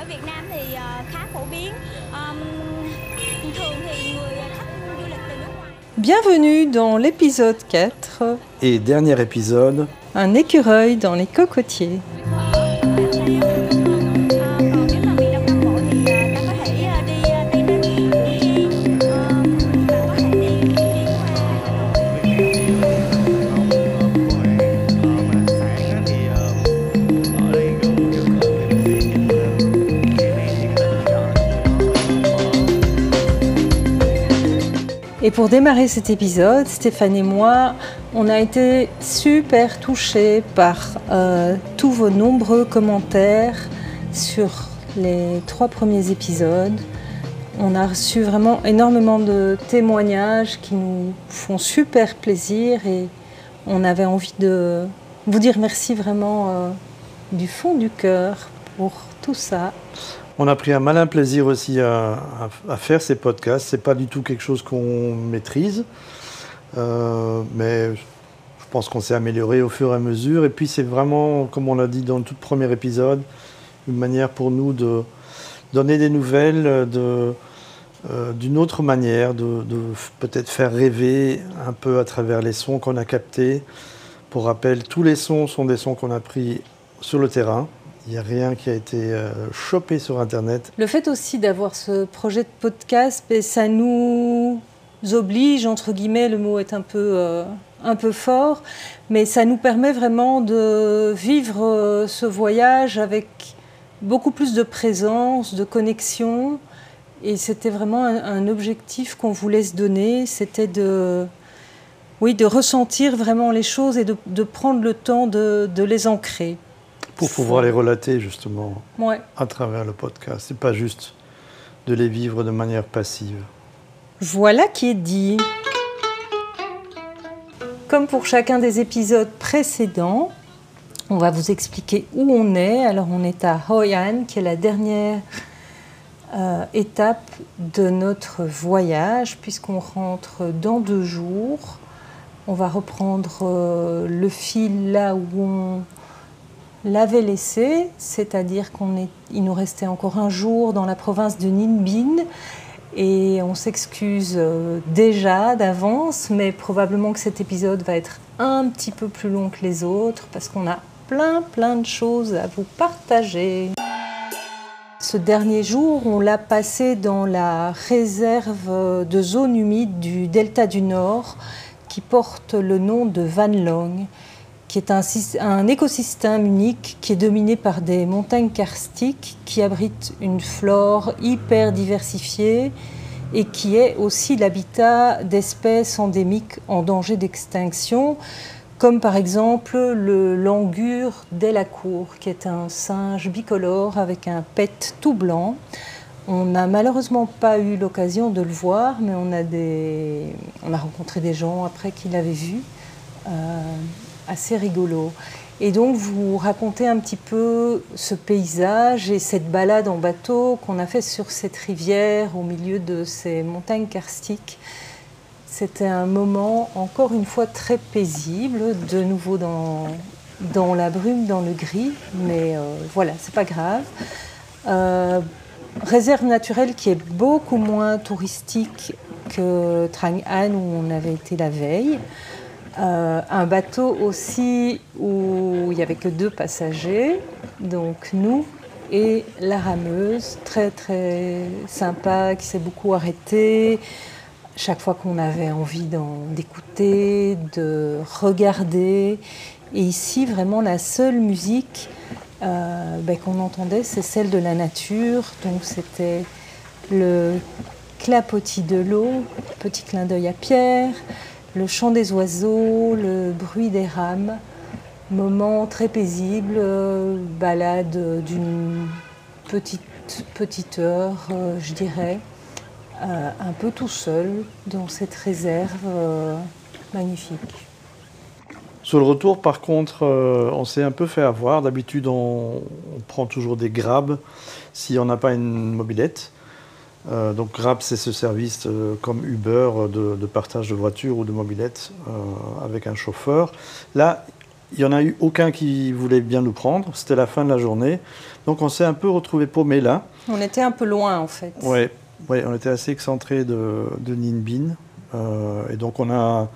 ở Việt Nam thì khá phổ biến. Thường thì người khách du lịch từ nước ngoài. Bienvenue dans l'épisode 4, Et dernier épisode, un écureuil dans les cocotiers. Et pour démarrer cet épisode, Stéphane et moi, on a été super touchés par tous vos nombreux commentaires sur les 3 premiers épisodes. On a reçu vraiment énormément de témoignages qui nous font super plaisir et on avait envie de vous dire merci vraiment du fond du cœur pour tout ça. on a pris un malin plaisir aussi à faire ces podcasts. C'est pas du tout quelque chose qu'on maîtrise, mais je pense qu'on s'est amélioré au fur et à mesure. Et puis c'est vraiment, comme on l'a dit dans le tout premier épisode, une manière pour nous de donner des nouvelles d'une autre manière, de peut-être faire rêver un peu à travers les sons qu'on a captés. Pour rappel, tous les sons sont des sons qu'on a pris sur le terrain. Il n'y a rien qui a été chopé sur Internet. Le fait aussi d'avoir ce projet de podcast, ça nous oblige, entre guillemets, le mot est un peu fort, mais ça nous permet vraiment de vivre ce voyage avec beaucoup plus de présence, de connexion. Et c'était vraiment un objectif qu'on voulait se donner, c'était de ressentir vraiment les choses et de prendre le temps de les ancrer. Pour pouvoir les relater justement Ouais. à travers le podcast. C'est pas juste de les vivre de manière passive. Voilà qui est dit. Comme pour chacun des épisodes précédents, on va vous expliquer où on est. Alors on est à Hoi An, qui est la dernière étape de notre voyage, puisqu'on rentre dans 2 jours. On va reprendre le fil là où on l'avait laissé, c'est-à-dire qu'il nous restait encore 1 jour dans la province de Ninh Binh. Et on s'excuse déjà d'avance, mais probablement que cet épisode va être un petit peu plus long que les autres, parce qu'on a plein de choses à vous partager. Ce dernier jour, on l'a passé dans la réserve de zone humide du Delta du Nord, qui porte le nom de Van Long, qui est un écosystème unique qui est dominé par des montagnes karstiques qui abritent une flore hyper diversifiée et qui est aussi l'habitat d'espèces endémiques en danger d'extinction, comme par exemple le langur delacour, qui est un singe bicolore avec un pet tout blanc. On n'a malheureusement pas eu l'occasion de le voir, mais on a rencontré des gens après qui l'avaient vu. Assez rigolo. Et donc vous racontez un petit peu ce paysage et cette balade en bateau qu'on a fait sur cette rivière au milieu de ces montagnes karstiques. C'était un moment encore une fois très paisible, de nouveau dans la brume, dans le gris, mais voilà, c'est pas grave. Réserve naturelle qui est beaucoup moins touristique que Trang An où on avait été la veille. Un bateau aussi où il n'y avait que 2 passagers, donc nous et la rameuse, très sympa, qui s'est beaucoup arrêtée. Chaque fois qu'on avait envie d'écouter, de regarder. Et ici, vraiment, la seule musique qu'on entendait, c'est celle de la nature. Donc c'était le clapotis de l'eau, petit clin d'œil à Pierre, le chant des oiseaux, le bruit des rames, moment très paisible, balade d'une petite heure, je dirais, un peu tout seul dans cette réserve magnifique. Sur le retour, par contre, on s'est un peu fait avoir. D'habitude, on prend toujours des Grab si on n'a pas une mobilette. Donc Grab, c'est ce service comme Uber de partage de voitures ou de mobilette avec un chauffeur. Là, il n'y en a eu aucun qui voulait bien nous prendre. C'était la fin de la journée. Donc on s'est un peu retrouvés paumés là. On était un peu loin en fait. Oui, on était assez excentrés de Ninh Binh. Et donc on a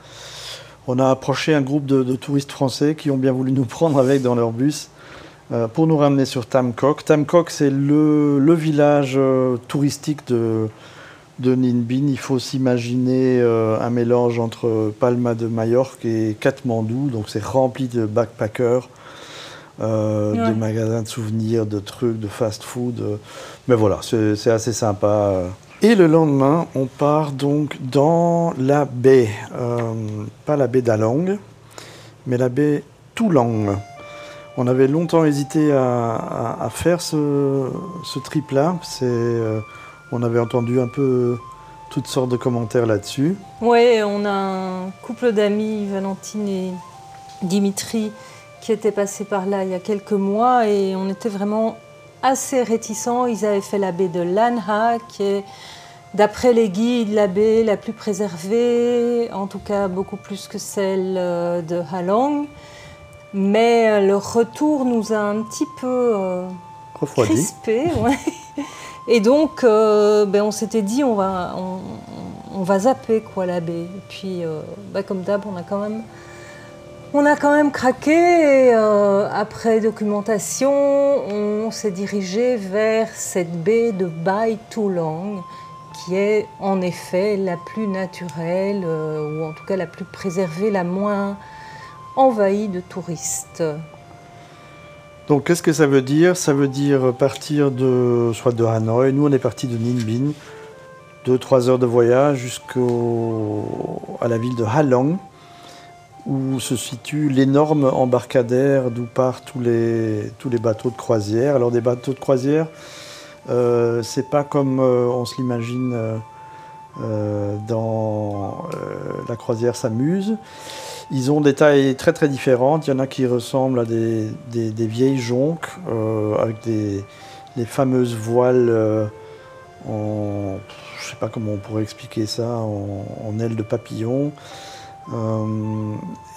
approché un groupe de touristes français qui ont bien voulu nous prendre avec dans leur bus pour nous ramener sur Tam Coc. Tam Coc, c'est le village touristique de Ninh Binh. Il faut s'imaginer un mélange entre Palma de Majorque et Katmandou. Donc c'est rempli de backpackers, de magasins de souvenirs, de trucs, de fast-food. Mais voilà, c'est assez sympa. Et le lendemain, on part donc dans la baie. Pas la baie d'Along, mais la baie Toulang. On avait longtemps hésité à faire ce trip-là. On avait entendu un peu toutes sortes de commentaires là-dessus. Oui, on a un couple d'amis, Valentine et Dimitri, qui étaient passés par là il y a quelques mois et on était vraiment assez réticents. Ils avaient fait la baie de Lan Ha, qui est, d'après les guides, la baie la plus préservée, en tout cas beaucoup plus que celle de Ha Long. Mais le retour nous a un petit peu crispés. Ouais. Et donc, on s'était dit, on va zapper quoi, la baie. Et puis, comme d'hab, on a quand même craqué. Et, après documentation, on s'est dirigé vers cette baie de Bai Toulang, qui est en effet la plus naturelle, ou en tout cas la plus préservée, la moins envahie de touristes. Donc qu'est-ce que ça veut dire? Ça veut dire partir soit de Hanoï. Nous on est parti de Ninh Binh, 2-3 heures de voyage jusqu'à la ville de Ha Long, où se situe l'énorme embarcadère d'où partent tous les bateaux de croisière. Alors des bateaux de croisière, c'est pas comme on se l'imagine dans la croisière s'amuse. Ils ont des tailles très très différentes. Il y en a qui ressemblent à des vieilles jonques avec les fameuses voiles je ne sais pas comment on pourrait expliquer ça, en ailes de papillon.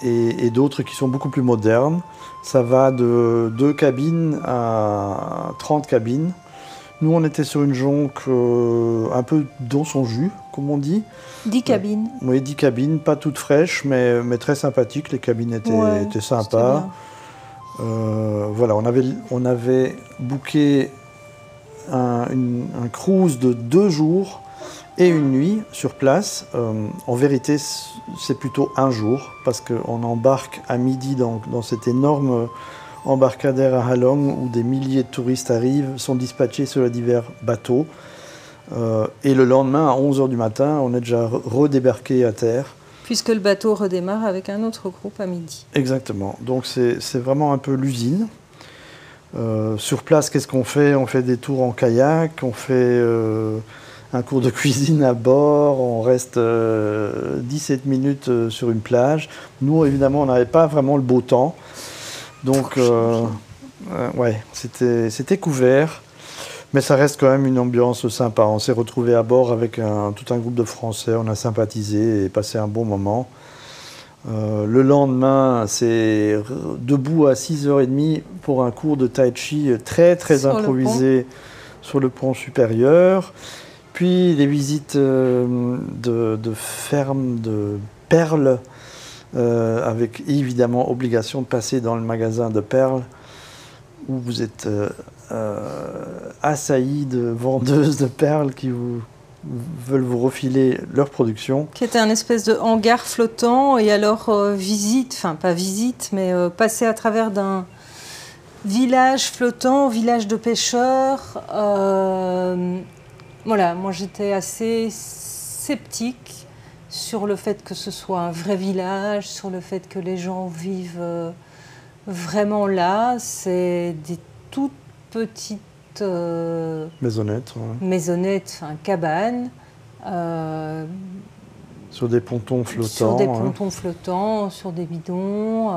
Et d'autres qui sont beaucoup plus modernes. Ça va de 2 cabines à 30 cabines. Nous, on était sur une jonque un peu dans son jus, comme on dit. 10 cabines. Oui, 10 cabines, pas toutes fraîches, mais très sympathiques. Les cabines étaient sympas. Voilà, on avait booké un cruise de 2 jours et 1 nuit sur place. En vérité, c'est plutôt 1 jour, parce qu'on embarque à midi dans cet énorme embarcadère à Ha Long où des milliers de touristes arrivent, sont dispatchés sur les divers bateaux. Et le lendemain, à 11h du matin, on est déjà redébarqué à terre. Puisque le bateau redémarre avec un autre groupe à midi. Exactement. Donc c'est vraiment un peu l'usine. Sur place, qu'est-ce qu'on fait? On fait des tours en kayak, on fait un cours de cuisine à bord, on reste 17 minutes sur une plage. Nous, évidemment, on n'avait pas vraiment le beau temps. Donc, c'était couvert, mais ça reste quand même une ambiance sympa. On s'est retrouvés à bord avec tout un groupe de Français, on a sympathisé et passé un bon moment. Le lendemain, c'est debout à 6h30 pour un cours de tai chi très très improvisé sur le pont supérieur. Puis les visites de fermes de perles, avec évidemment obligation de passer dans le magasin de perles où vous êtes assaillis de vendeuses de perles qui veulent vous refiler leur production. Qui était un espèce de hangar flottant et alors passer à travers d'un village flottant, village de pêcheurs. Voilà, moi j'étais assez sceptique sur le fait que ce soit un vrai village, sur le fait que les gens vivent vraiment là. C'est des toutes petites maisonnettes, cabanes. Sur des pontons flottants. Sur des pontons flottants, sur des bidons,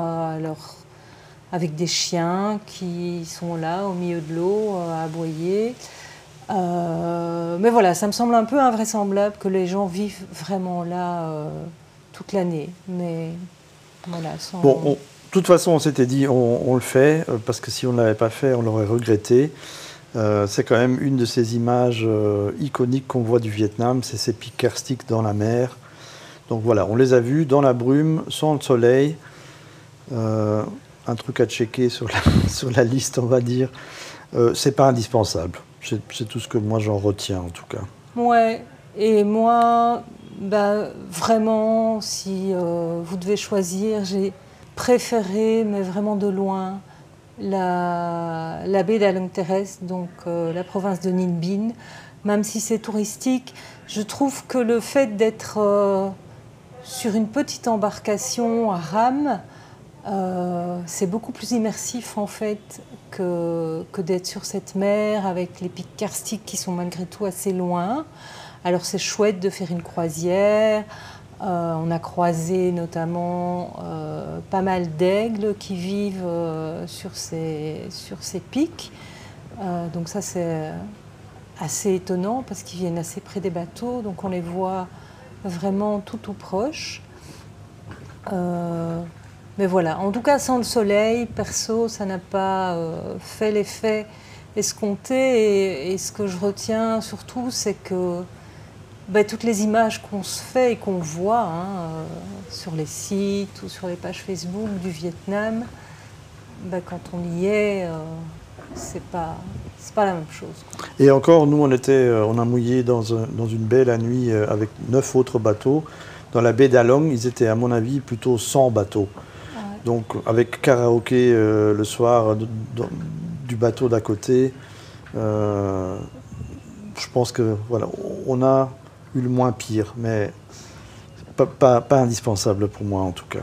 avec des chiens qui sont là au milieu de l'eau à aboyer. Mais voilà, ça me semble un peu invraisemblable que les gens vivent vraiment là toute l'année. Mais voilà, toute façon, on s'était dit, on le fait, parce que si on ne l'avait pas fait, on l'aurait regretté. C'est quand même une de ces images iconiques qu'on voit du Vietnam, c'est ces pics karstiques dans la mer. Donc voilà, on les a vus dans la brume, sans le soleil. Un truc à checker sur la liste, on va dire. C'est pas indispensable. C'est tout ce que moi j'en retiens en tout cas. Ouais, et moi, vraiment, si vous devez choisir, j'ai préféré, mais vraiment de loin, la baie d'Along Terrace, donc la province de Ninh Binh. Même si c'est touristique, je trouve que le fait d'être sur une petite embarcation à rame, c'est beaucoup plus immersif en fait que d'être sur cette mer avec les pics karstiques qui sont malgré tout assez loin. Alors c'est chouette de faire une croisière. On a croisé notamment pas mal d'aigles qui vivent sur ces pics. Donc ça c'est assez étonnant parce qu'ils viennent assez près des bateaux, donc on les voit vraiment tout proche. Mais voilà, en tout cas sans le soleil, perso, ça n'a pas fait l'effet escompté. Et ce que je retiens surtout, c'est que toutes les images qu'on se fait et qu'on voit sur les sites ou sur les pages Facebook du Vietnam, quand on y est, c'est pas la même chose. Et encore, nous, on a mouillé dans une baie la nuit avec 9 autres bateaux. Dans la baie d'Along, ils étaient, à mon avis, plutôt 100 bateaux. Ah ouais. Donc, avec karaoké le soir du bateau d'à côté, je pense que voilà, on a eu le moins pire, mais pas indispensable pour moi en tout cas.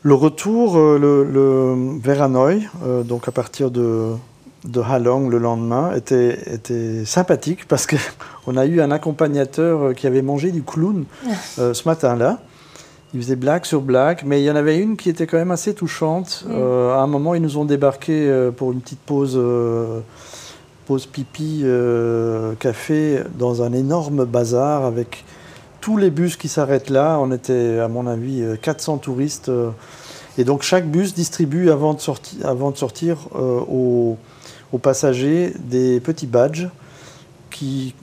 Le retour vers Hanoï, donc à partir de Ha Long le lendemain, était sympathique parce qu'on a eu un accompagnateur qui avait mangé du clown ce matin-là. Il faisait blague sur blague, mais il y en avait une qui était quand même assez touchante. À un moment, ils nous ont débarqué pour une petite pause pipi, café, dans un énorme bazar avec tous les bus qui s'arrêtent là. On était, à mon avis, 400 touristes. Et donc, chaque bus distribue, avant de sortir aux passagers, des petits badges qui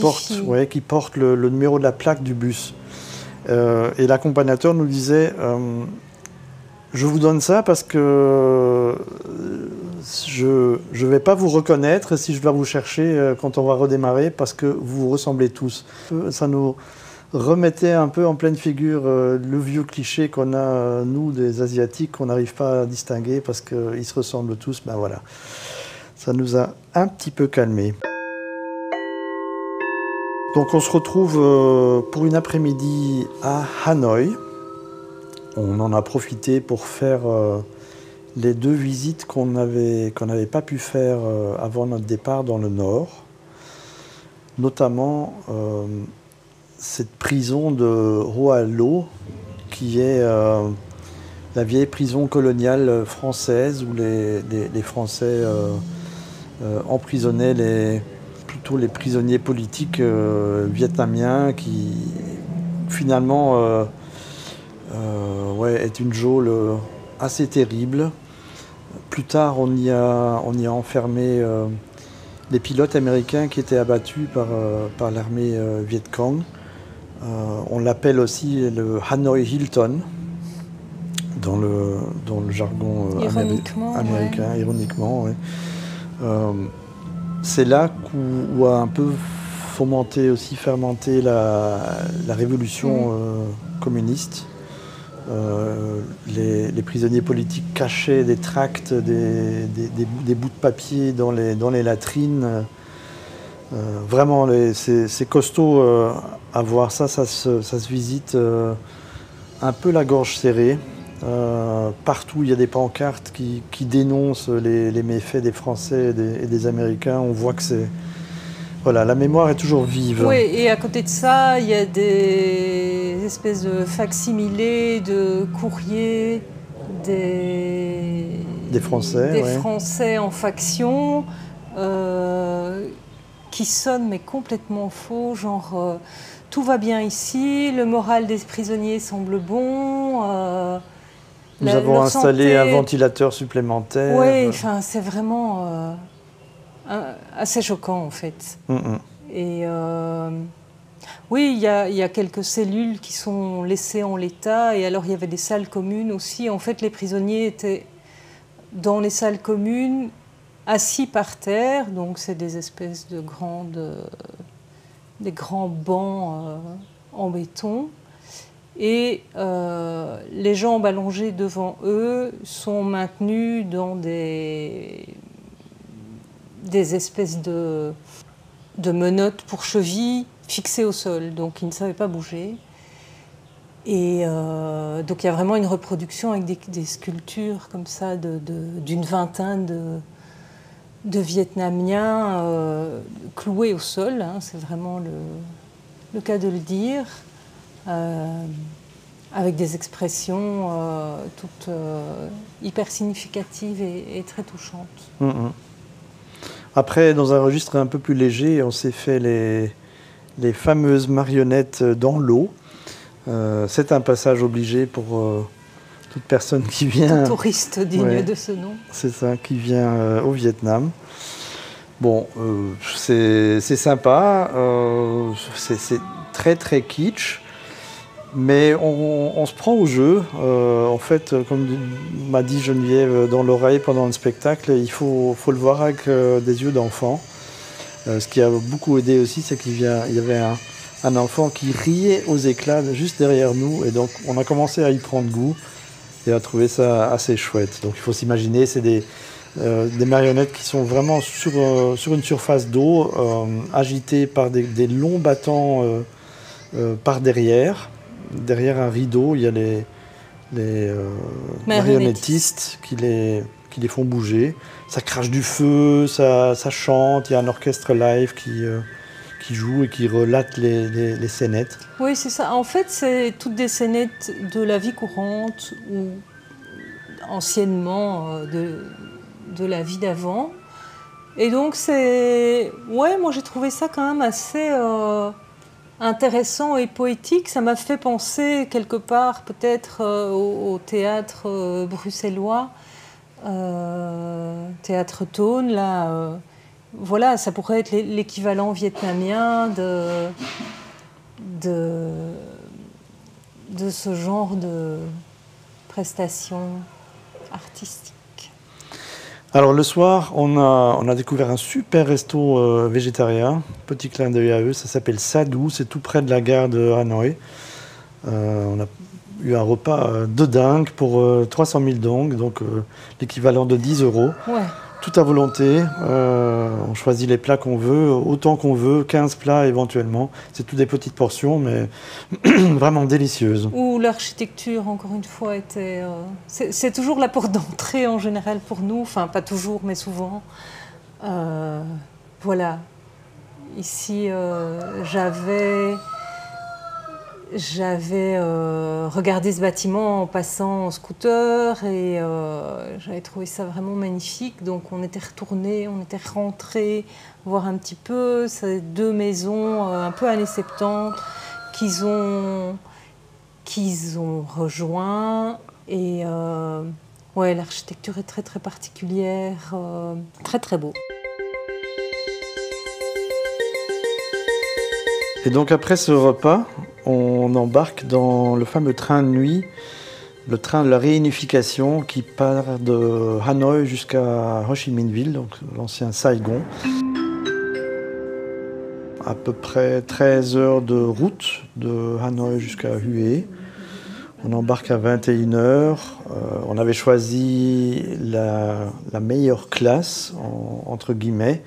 portent le numéro de la plaque du bus. Et l'accompagnateur nous disait je vous donne ça parce que je ne vais pas vous reconnaître si je dois vous chercher quand on va redémarrer parce que vous vous ressemblez tous. Ça nous remettait un peu en pleine figure le vieux cliché qu'on a, nous, des Asiatiques, qu'on n'arrive pas à distinguer parce qu'ils se ressemblent tous. Ben voilà, ça nous a un petit peu calmés. Donc on se retrouve pour une après-midi à Hanoï. On en a profité pour faire les 2 visites qu'on n'avait pas pu faire avant notre départ dans le nord. Notamment cette prison de Hoa Lo, qui est la vieille prison coloniale française où les Français emprisonnaient plutôt les prisonniers politiques vietnamiens qui finalement est une geôle assez terrible. Plus tard, on y a enfermé les pilotes américains qui étaient abattus par l'armée Viet Cong. On l'appelle aussi le Hanoi Hilton dans le jargon américain, ironiquement. Ouais. C'est là où a un peu fermenté la révolution communiste. Les prisonniers politiques cachaient des tracts, des bouts de papier dans les latrines. Vraiment, c'est costaud à voir ça se visite un peu la gorge serrée. Partout, il y a des pancartes qui dénoncent les méfaits des Français et des Américains. On voit que voilà, la mémoire est toujours vive. Oui, et à côté de ça, il y a des espèces de facsimilés, de courriers, des Français en faction, qui sonnent mais complètement faux, genre tout va bien ici, le moral des prisonniers semble bon. Nous avons leur installé santé... un ventilateur supplémentaire. Oui, enfin, c'est vraiment assez choquant en fait. Et oui, il y a quelques cellules qui sont laissées en l'état, et alors il y avait des salles communes aussi. En fait, les prisonniers étaient dans les salles communes, assis par terre, donc c'est des espèces de des grands bancs en béton. Et les jambes allongées devant eux sont maintenues dans des espèces de menottes pour chevilles fixées au sol, donc ils ne savaient pas bouger. Et donc il y a vraiment une reproduction avec des sculptures comme ça d'une vingtaine de Vietnamiens cloués au sol, hein, c'est vraiment le cas de le dire. Avec des expressions toutes hyper significatives et très touchantes. Après, dans un registre un peu plus léger, on s'est fait les fameuses marionnettes dans l'eau. C'est un passage obligé pour toute personne qui vient... Tout touriste digne de ce nom. C'est ça, qui vient au Vietnam. Bon, c'est sympa, c'est très très kitsch. Mais on se prend au jeu. En fait, comme m'a dit Geneviève dans l'oreille pendant le spectacle, il faut le voir avec des yeux d'enfant. Ce qui a beaucoup aidé aussi, c'est qu'il y avait un enfant qui riait aux éclats juste derrière nous. Et donc, on a commencé à y prendre goût et à trouver ça assez chouette. Donc, il faut s'imaginer, c'est des marionnettes qui sont vraiment sur une surface d'eau, agitées par des longs battants par derrière. Derrière un rideau, il y a les marionnettistes qui les font bouger. Ça crache du feu, ça chante, il y a un orchestre live qui joue et qui relate les scénettes. Oui, c'est ça. En fait, c'est toutes des scénettes de la vie courante ou anciennement de la vie d'avant. Et donc, moi j'ai trouvé ça quand même assez... intéressant et poétique. Ça m'a fait penser quelque part peut-être au théâtre bruxellois, théâtre Tone. Là, voilà, ça pourrait être l'équivalent vietnamien de ce genre de prestations artistiques. Alors le soir, on a découvert un super resto végétarien, petit clin d'œil à eux, ça s'appelle Sadou, c'est tout près de la gare de Hanoï. On a eu un repas de dingue pour 300 000 dong, donc l'équivalent de 10 €. Ouais. Tout à volonté, on choisit les plats qu'on veut, autant qu'on veut, 15 plats éventuellement. C'est toutes des petites portions, mais vraiment délicieuses. Où l'architecture, encore une fois, était... c'est toujours la porte d'entrée en général pour nous, enfin pas toujours, mais souvent. Voilà. Ici, j'avais regardé ce bâtiment en passant en scooter et j'avais trouvé ça vraiment magnifique. Donc on était retourné, on était rentré voir un petit peu ces deux maisons un peu années 70 qu'ils ont rejoint. Et ouais, l'architecture est très très particulière, très très beau. Et donc après ce repas, on embarque dans le fameux train de nuit, le train de la réunification qui part de Hanoï jusqu'à Ho Chi Minh Ville, donc l'ancien Saigon. À peu près 13 heures de route de Hanoï jusqu'à Hue. On embarque à 21 h. On avait choisi la meilleure classe, entre guillemets.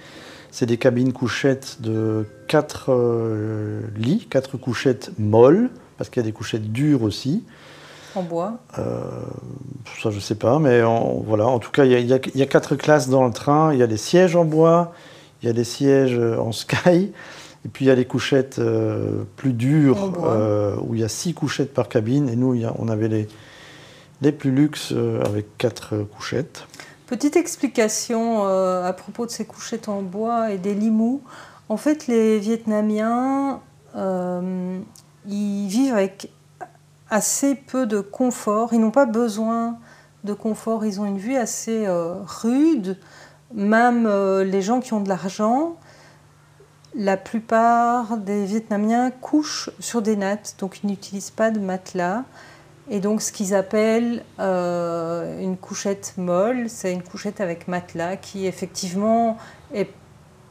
C'est des cabines couchettes de 4 lits, 4 couchettes molles, parce qu'il y a des couchettes dures aussi. En bois Ça, je ne sais pas, mais voilà. En tout cas, il y a 4 classes dans le train. Il y a des sièges en bois, il y a des sièges en sky, et puis il y a les couchettes plus dures, où il y a 6 couchettes par cabine. Et nous, on avait les plus luxe avec 4 couchettes. Petite explication à propos de ces couchettes en bois et des lits mous. En fait, les Vietnamiens, ils vivent avec assez peu de confort. Ils n'ont pas besoin de confort, ils ont une vue assez rude. Même les gens qui ont de l'argent, la plupart des Vietnamiens couchent sur des nattes, donc ils n'utilisent pas de matelas. Et donc ce qu'ils appellent une couchette molle, c'est une couchette avec matelas qui effectivement est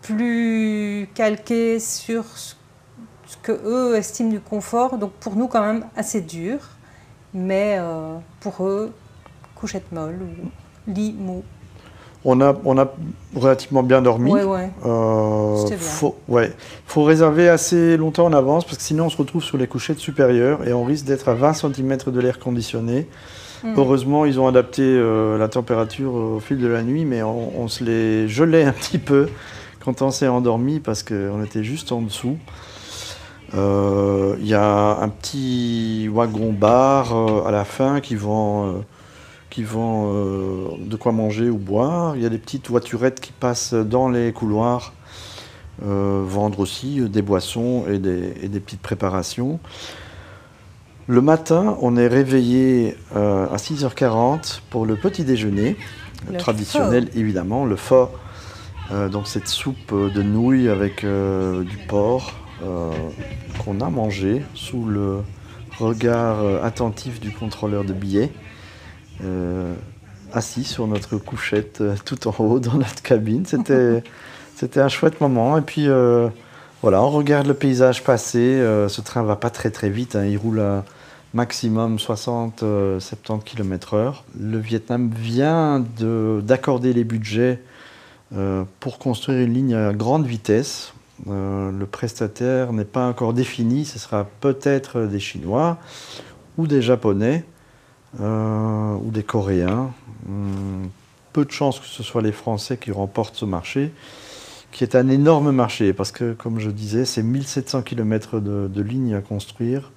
plus calquée sur ce que eux estiment du confort. Donc pour nous quand même assez dur, mais pour eux, couchette molle ou lit mou. On a relativement bien dormi. Ouais. C'était bien. Faut réserver assez longtemps en avance parce que sinon on se retrouve sur les couchettes supérieures et on risque d'être à 20 cm de l'air conditionné. Heureusement, ils ont adapté la température au fil de la nuit, mais on se les gelait un petit peu quand on s'est endormi parce qu'on était juste en dessous. Il y a un petit wagon-bar à la fin qui vend de quoi manger ou boire. Il y a des petites voiturettes qui passent dans les couloirs, vendre aussi des boissons et des petites préparations. Le matin, on est réveillé à 6h40 pour le petit déjeuner, traditionnel évidemment, le pho. Donc cette soupe de nouilles avec du porc qu'on a mangé sous le regard attentif du contrôleur de billets. Assis sur notre couchette tout en haut dans notre cabine. C'était un chouette moment. Et puis voilà, on regarde le paysage passer. Ce train va pas très très vite, hein. Il roule à maximum 60-70 km/h. Le Vietnam vient d'accorder les budgets pour construire une ligne à grande vitesse. Le prestataire n'est pas encore défini. Ce sera peut-être des Chinois ou des Japonais. Ou des Coréens. Peu de chances que ce soit les Français qui remportent ce marché, qui est un énorme marché, parce que, comme je disais, c'est 1700 km de lignes à construire,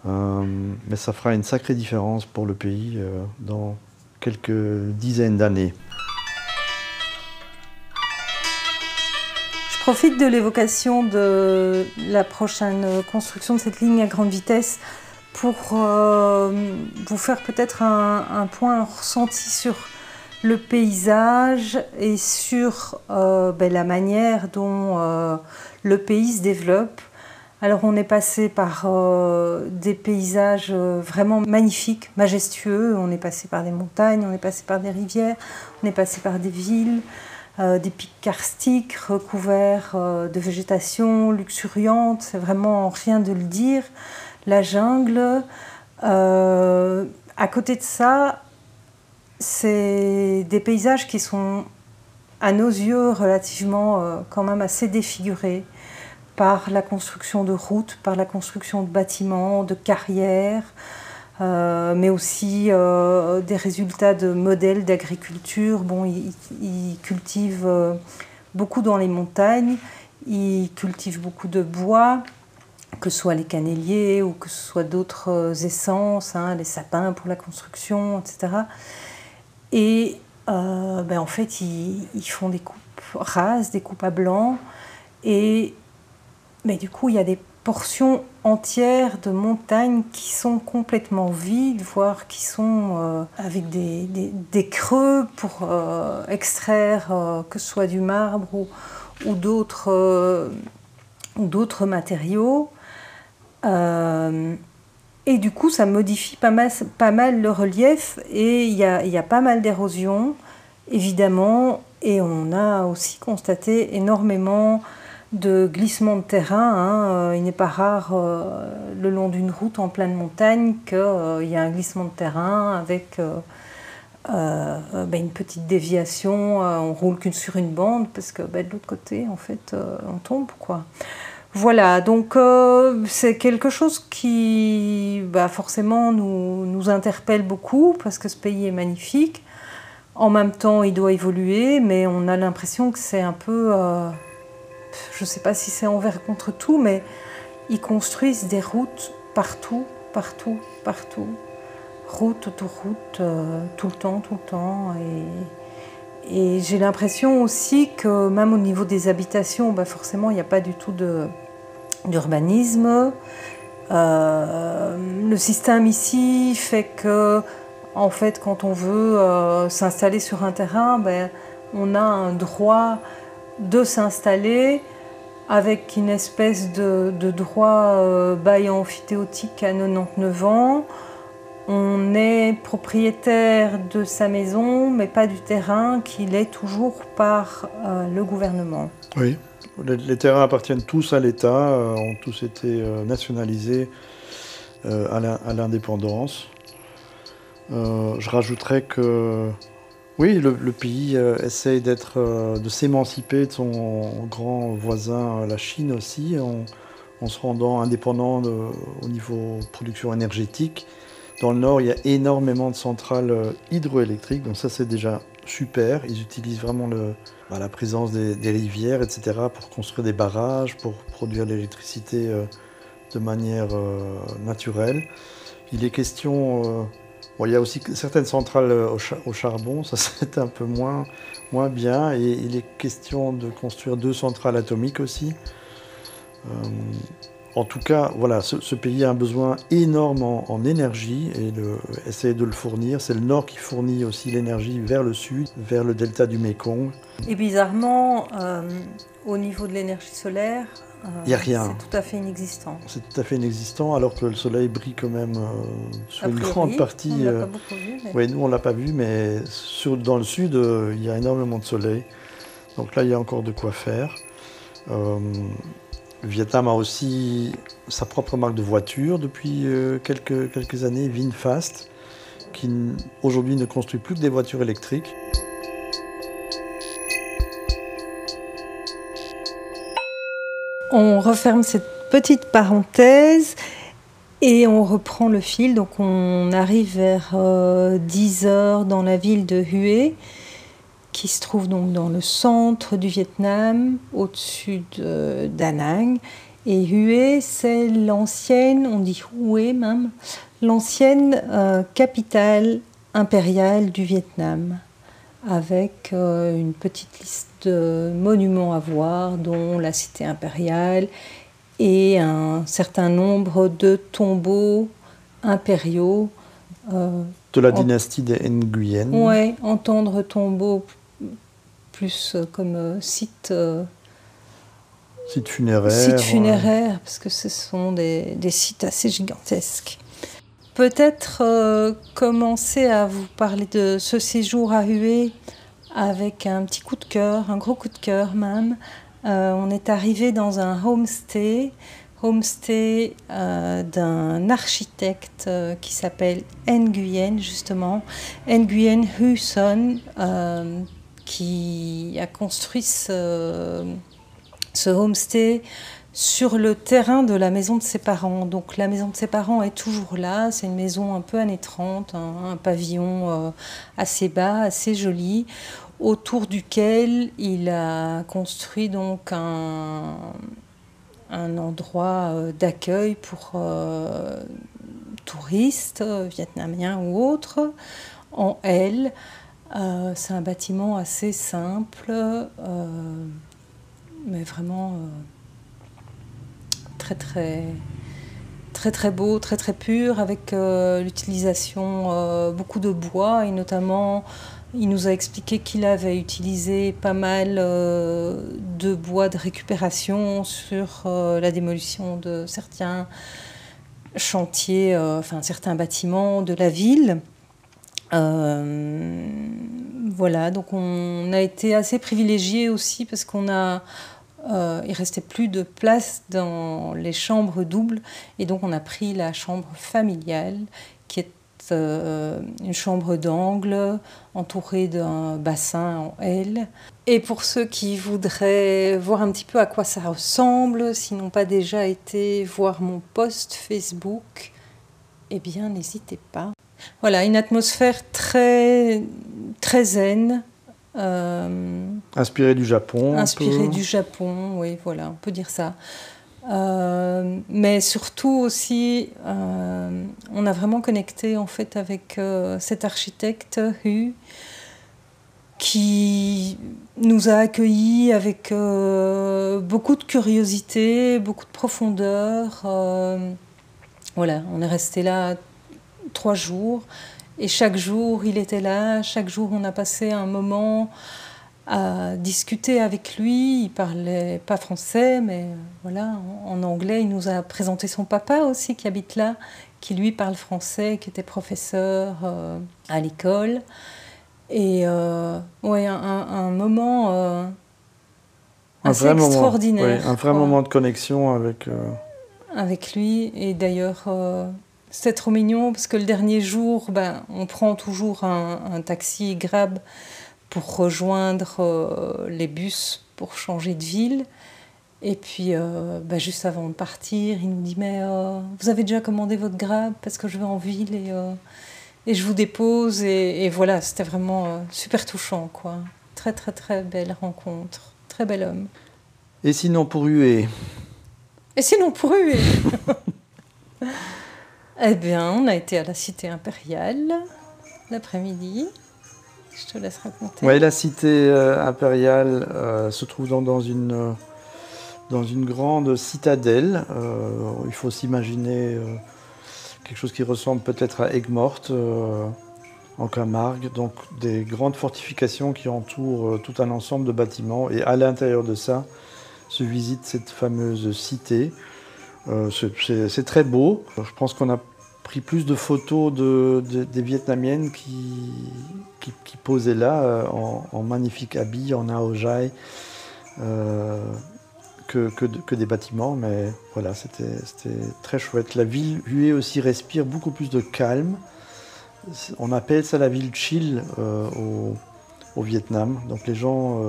mais ça fera une sacrée différence pour le pays dans quelques dizaines d'années. Je profite de l'évocation de la prochaine construction de cette ligne à grande vitesse pour vous faire peut-être un point ressenti sur le paysage et sur la manière dont le pays se développe. Alors on est passé par des paysages vraiment magnifiques, majestueux, on est passé par des montagnes, on est passé par des rivières, on est passé par des villes, des pics karstiques recouverts de végétation luxuriante, c'est vraiment rien de le dire. La jungle, à côté de ça, c'est des paysages qui sont, à nos yeux, relativement quand même assez défigurés par la construction de routes, par la construction de bâtiments, de carrières, mais aussi des résultats de modèles d'agriculture. Bon, ils cultivent beaucoup dans les montagnes, ils cultivent beaucoup de bois, que ce soit les canéliers ou que ce soit d'autres essences, hein, les sapins pour la construction, etc. Et en fait, ils font des coupes rases, des coupes à blanc. Mais du coup, il y a des portions entières de montagnes qui sont complètement vides, voire qui sont avec des creux pour extraire que ce soit du marbre ou d'autres matériaux. Et du coup, ça modifie pas mal le relief et il y a pas mal d'érosion, évidemment. Et on a aussi constaté énormément de glissements de terrain. Hein. Il n'est pas rare, le long d'une route en pleine montagne, qu'il y a un glissement de terrain avec une petite déviation. On roule que sur une bande parce que de l'autre côté, en fait, on tombe, quoi. Voilà, donc c'est quelque chose qui forcément nous interpelle beaucoup parce que ce pays est magnifique. En même temps, il doit évoluer, mais on a l'impression que c'est un peu... je ne sais pas si c'est envers contre tout, mais ils construisent des routes partout. Route, autoroute, tout le temps. Et j'ai l'impression aussi que même au niveau des habitations, forcément, il n'y a pas du tout d'urbanisme. Le système ici fait que, en fait, quand on veut s'installer sur un terrain, ben, on a un droit de s'installer avec une espèce de droit bail amphithéotique à 99 ans. On est propriétaire de sa maison, mais pas du terrain, qui l'est toujours par le gouvernement. Oui, les terrains appartiennent tous à l'État, ont tous été nationalisés à l'indépendance. Je rajouterais que oui, le pays essaye de s'émanciper de son grand voisin, la Chine aussi, en se rendant indépendant au niveau production énergétique. Dans le nord, il y a énormément de centrales hydroélectriques, donc ça c'est déjà super. Ils utilisent vraiment la présence des rivières, etc., pour construire des barrages, pour produire de l'électricité de manière naturelle. Il est question... Bon, il y a aussi certaines centrales au charbon, ça c'est un peu moins bien. Et il est question de construire 2 centrales atomiques aussi. En tout cas, voilà, ce pays a un besoin énorme en énergie et essayer de le fournir. C'est le nord qui fournit aussi l'énergie vers le sud, vers le delta du Mékong. Et bizarrement, au niveau de l'énergie solaire, il n'y a rien. C'est tout à fait inexistant. C'est tout à fait inexistant, alors que le soleil brille quand même sur une grande partie. On l'a pas beaucoup vu. Mais... Oui, nous on ne l'a pas vu, mais dans le sud, il y a énormément de soleil. Donc là, il y a encore de quoi faire. Le Vietnam a aussi sa propre marque de voiture depuis quelques années, VinFast, qui aujourd'hui ne construit plus que des voitures électriques. On referme cette petite parenthèse et on reprend le fil. Donc on arrive vers 10 heures dans la ville de Hue, qui se trouve donc dans le centre du Vietnam, au-dessus de Da Nang. Et Hue, c'est l'ancienne, on dit Hue même, l'ancienne capitale impériale du Vietnam, avec une petite liste de monuments à voir, dont la cité impériale et un certain nombre de tombeaux impériaux. De la dynastie des Nguyen. Oui, entendre tombeaux plus comme site funéraire. Site funéraire, parce que ce sont des sites assez gigantesques. Peut-être commencer à vous parler de ce séjour à Hue avec un petit coup de cœur, un gros coup de cœur même. On est arrivé dans un homestay d'un architecte qui s'appelle Nguyen, justement. Nguyen Hue Son, qui a construit ce homestay sur le terrain de la maison de ses parents. Donc la maison de ses parents est toujours là, c'est une maison un peu années 30, un pavillon assez bas, assez joli, autour duquel il a construit donc un endroit d'accueil pour touristes, vietnamiens ou autres, en L. C'est un bâtiment assez simple, mais vraiment très beau, très pur, avec l'utilisation beaucoup de bois, et notamment il nous a expliqué qu'il avait utilisé pas mal de bois de récupération sur la démolition de certains chantiers, certains bâtiments de la ville. Voilà, donc on a été assez privilégiés aussi parce qu'on a il restait plus de place dans les chambres doubles, et donc on a pris la chambre familiale, qui est une chambre d'angle entourée d'un bassin en L. Et pour ceux qui voudraient voir un petit peu à quoi ça ressemble, s'ils n'ont pas déjà été voir mon post Facebook, eh bien n'hésitez pas. Voilà, une atmosphère très zen. Inspiré du Japon. Inspiré du Japon, oui, voilà, on peut dire ça. Mais surtout aussi, on a vraiment connecté en fait avec cet architecte Hue, qui nous a accueillis avec beaucoup de curiosité, beaucoup de profondeur. Voilà, on est resté là 3 jours. Et chaque jour, il était là. Chaque jour, on a passé un moment à discuter avec lui. Il parlait pas français, mais voilà, en anglais. Il nous a présenté son papa aussi, qui habite là, qui lui parle français, qui était professeur à l'école. Et ouais, un moment assez extraordinaire. Un vrai moment de connexion avec lui. Et d'ailleurs, c'était trop mignon parce que le dernier jour, on prend toujours un taxi Grab pour rejoindre les bus pour changer de ville. Et puis, juste avant de partir, il nous dit « Mais vous avez déjà commandé votre Grab parce que je vais en ville et je vous dépose. » Et voilà, c'était vraiment super touchant, quoi. Très, très, très belle rencontre. Très bel homme. Et sinon, pour Hué? Et sinon, pour Hué eh bien, on a été à la Cité impériale l'après-midi. Je te laisse raconter. Oui, la Cité impériale se trouve dans une grande citadelle. Il faut s'imaginer quelque chose qui ressemble peut-être à Aigues-Mortes, en Camargue. Donc des grandes fortifications qui entourent tout un ensemble de bâtiments. Et à l'intérieur de ça se visite cette fameuse cité. C'est très beau. Je pense qu'on a pris plus de photos des Vietnamiennes qui posaient là en magnifique habit, en aojai, que des bâtiments. Mais voilà, c'était très chouette. La ville Hue aussi respire beaucoup plus de calme. On appelle ça la ville chill au Vietnam. Donc les gens,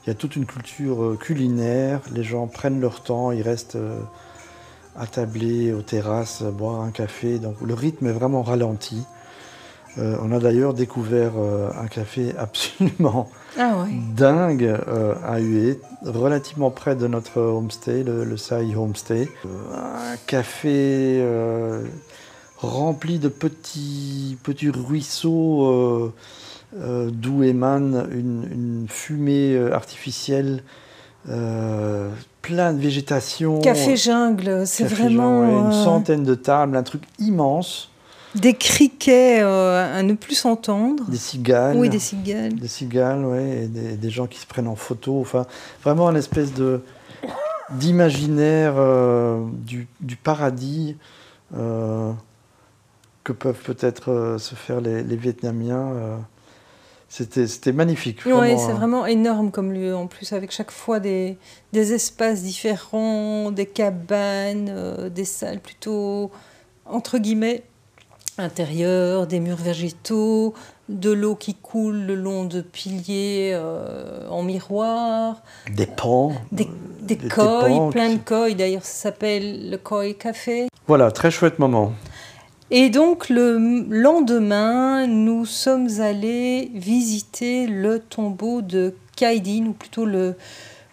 il y a toute une culture culinaire. Les gens prennent leur temps, ils restent attablés aux terrasses, boire un café. Donc le rythme est vraiment ralenti. On a d'ailleurs découvert un café absolument dingue à Hue, relativement près de notre homestay, le Sai Homestay. Un café rempli de petits ruisseaux d'où émane une fumée artificielle, plein de végétation. Café jungle, c'est vraiment... Une centaine de tables, un truc immense. Des criquets à ne plus s'entendre. Des cigales. Oui, des cigales. Des cigales, oui, et des gens qui se prennent en photo. Enfin, vraiment une espèce d'imaginaire du paradis que peuvent peut-être se faire les Vietnamiens. C'était magnifique. Oui, c'est vraiment énorme comme lieu. En plus, avec chaque fois des espaces différents, des cabanes, des salles plutôt, entre guillemets, intérieures, des murs végétaux, de l'eau qui coule le long de piliers en miroir. Des pans. Des koi, plein de koi. D'ailleurs, ça s'appelle le Koi Café. Voilà, très chouette moment. Et donc, le lendemain, nous sommes allés visiter le tombeau de Khai Dinh, ou plutôt le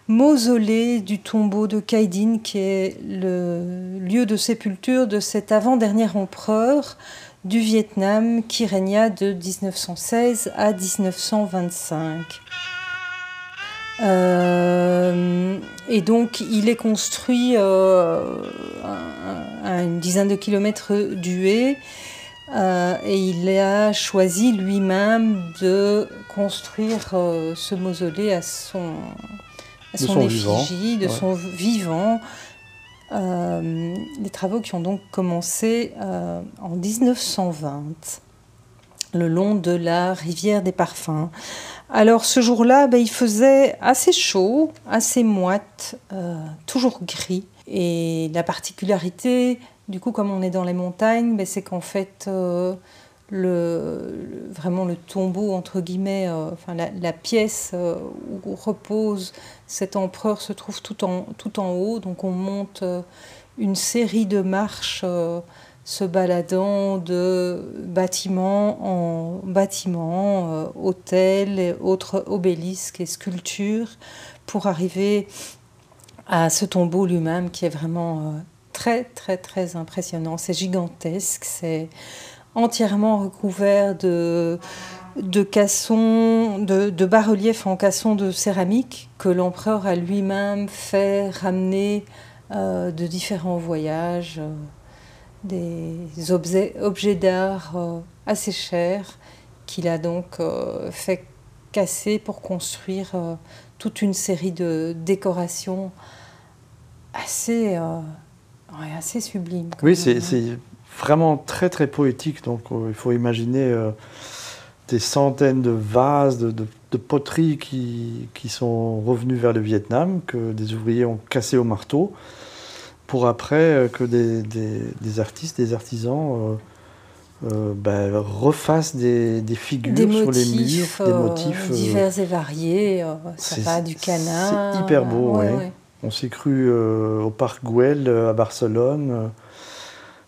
mausolée du tombeau de Khai Dinh, qui est le lieu de sépulture de cet avant-dernier empereur du Vietnam qui régna de 1916 à 1925. Et donc, il est construit à une dizaine de kilomètres d'Hue, et il a choisi lui-même de construire ce mausolée à son effigie, de son vivant. Les travaux qui ont donc commencé en 1920, le long de la rivière des Parfums. Alors ce jour-là, il faisait assez chaud, assez moite, toujours gris. Et la particularité, du coup, comme on est dans les montagnes, c'est qu'en fait, vraiment le tombeau, entre guillemets, la pièce où repose cet empereur se trouve tout en haut. Donc on monte une série de marches se baladant de bâtiment en bâtiment, hôtels, autres obélisques et sculptures, pour arriver à ce tombeau lui-même qui est vraiment très, très, très impressionnant. C'est gigantesque, c'est entièrement recouvert de cassons, de bas-reliefs en cassons de céramique que l'empereur a lui-même fait ramener de différents voyages. des objets d'art assez chers qu'il a donc fait casser pour construire toute une série de décorations assez sublimes. Oui, c'est vraiment très très poétique. Donc il faut imaginer des centaines de vases, de poteries qui sont revenus vers le Vietnam, que des ouvriers ont cassés au marteau, pour après que des artistes, des artisans refassent des figures sur les murs, des motifs divers et variés. Ça va du canard. C'est hyper beau, ouais, oui. ouais. On s'est cru au parc Güell à Barcelone.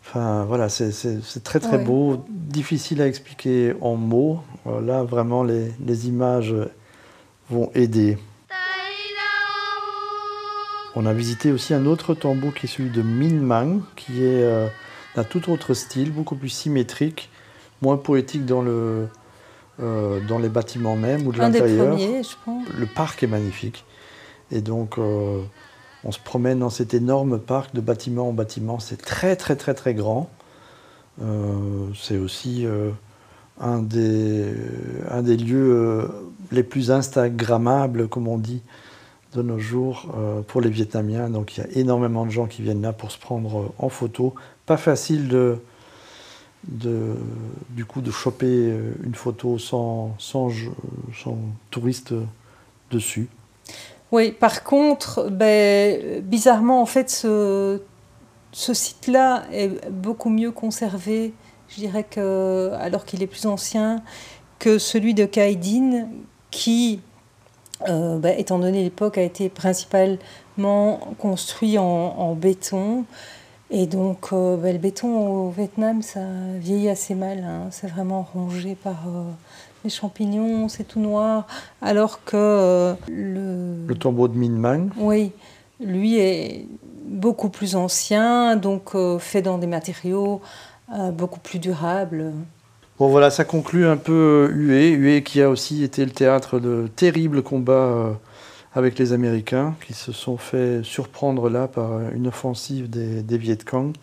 Enfin, voilà, c'est très très beau, difficile à expliquer en mots. Là, vraiment, les images vont aider. On a visité aussi un autre tombeau qui est celui de Minh Mang, qui est d'un tout autre style, beaucoup plus symétrique, moins poétique dans les bâtiments même ou de l'intérieur. Un des premiers, je pense. Le parc est magnifique. Et donc, on se promène dans cet énorme parc de bâtiment en bâtiment. C'est très, très, très, très grand. C'est aussi un des lieux les plus instagrammables, comme on dit, de nos jours pour les Vietnamiens. Donc, il y a énormément de gens qui viennent là pour se prendre en photo. Pas facile du coup de choper une photo sans touriste dessus. Oui, par contre, bizarrement, en fait, ce site-là est beaucoup mieux conservé, je dirais, alors qu'il est plus ancien, que celui de Khai Dinh, qui, étant donné l'époque, a été principalement construit en béton. Et donc, le béton au Vietnam, ça vieillit assez mal, hein. C'est vraiment rongé par les champignons, c'est tout noir. Alors que le tombeau de Minh Mang, oui, lui est beaucoup plus ancien, donc fait dans des matériaux beaucoup plus durables. Bon voilà, ça conclut un peu Hue. Hue qui a aussi été le théâtre de terribles combats avec les Américains, qui se sont fait surprendre là par une offensive des Viet Cong.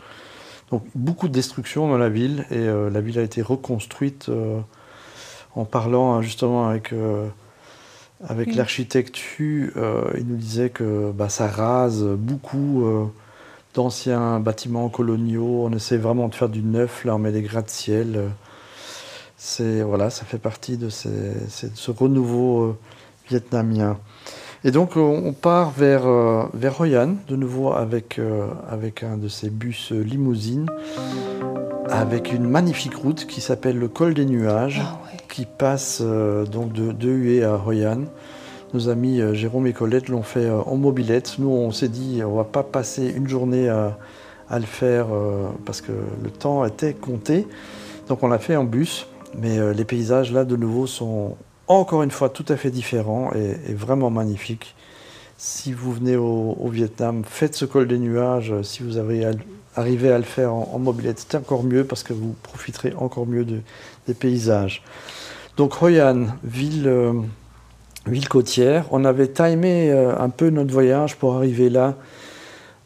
Donc beaucoup de destruction dans la ville, et la ville a été reconstruite en parlant justement avec l'architecte Hue. Il nous disait que ça rase beaucoup d'anciens bâtiments coloniaux. On essaie vraiment de faire du neuf, là on met des gratte-ciel. Voilà, ça fait partie de ce renouveau vietnamien. Et donc on part vers Hoi An, de nouveau avec un de ces bus limousines, avec une magnifique route qui s'appelle le Col des Nuages, qui passe donc de Hue à Hoi An. Nos amis Jérôme et Colette l'ont fait en mobilette. Nous, on s'est dit, on ne va pas passer une journée à le faire parce que le temps était compté. Donc on l'a fait en bus, mais les paysages là de nouveau sont encore une fois tout à fait différent et vraiment magnifique. Si vous venez au Vietnam, faites ce Col des Nuages. Si vous arrivez à le faire en mobilette, c'est encore mieux parce que vous profiterez encore mieux des paysages. Donc Hoi An, ville côtière. On avait timé un peu notre voyage pour arriver là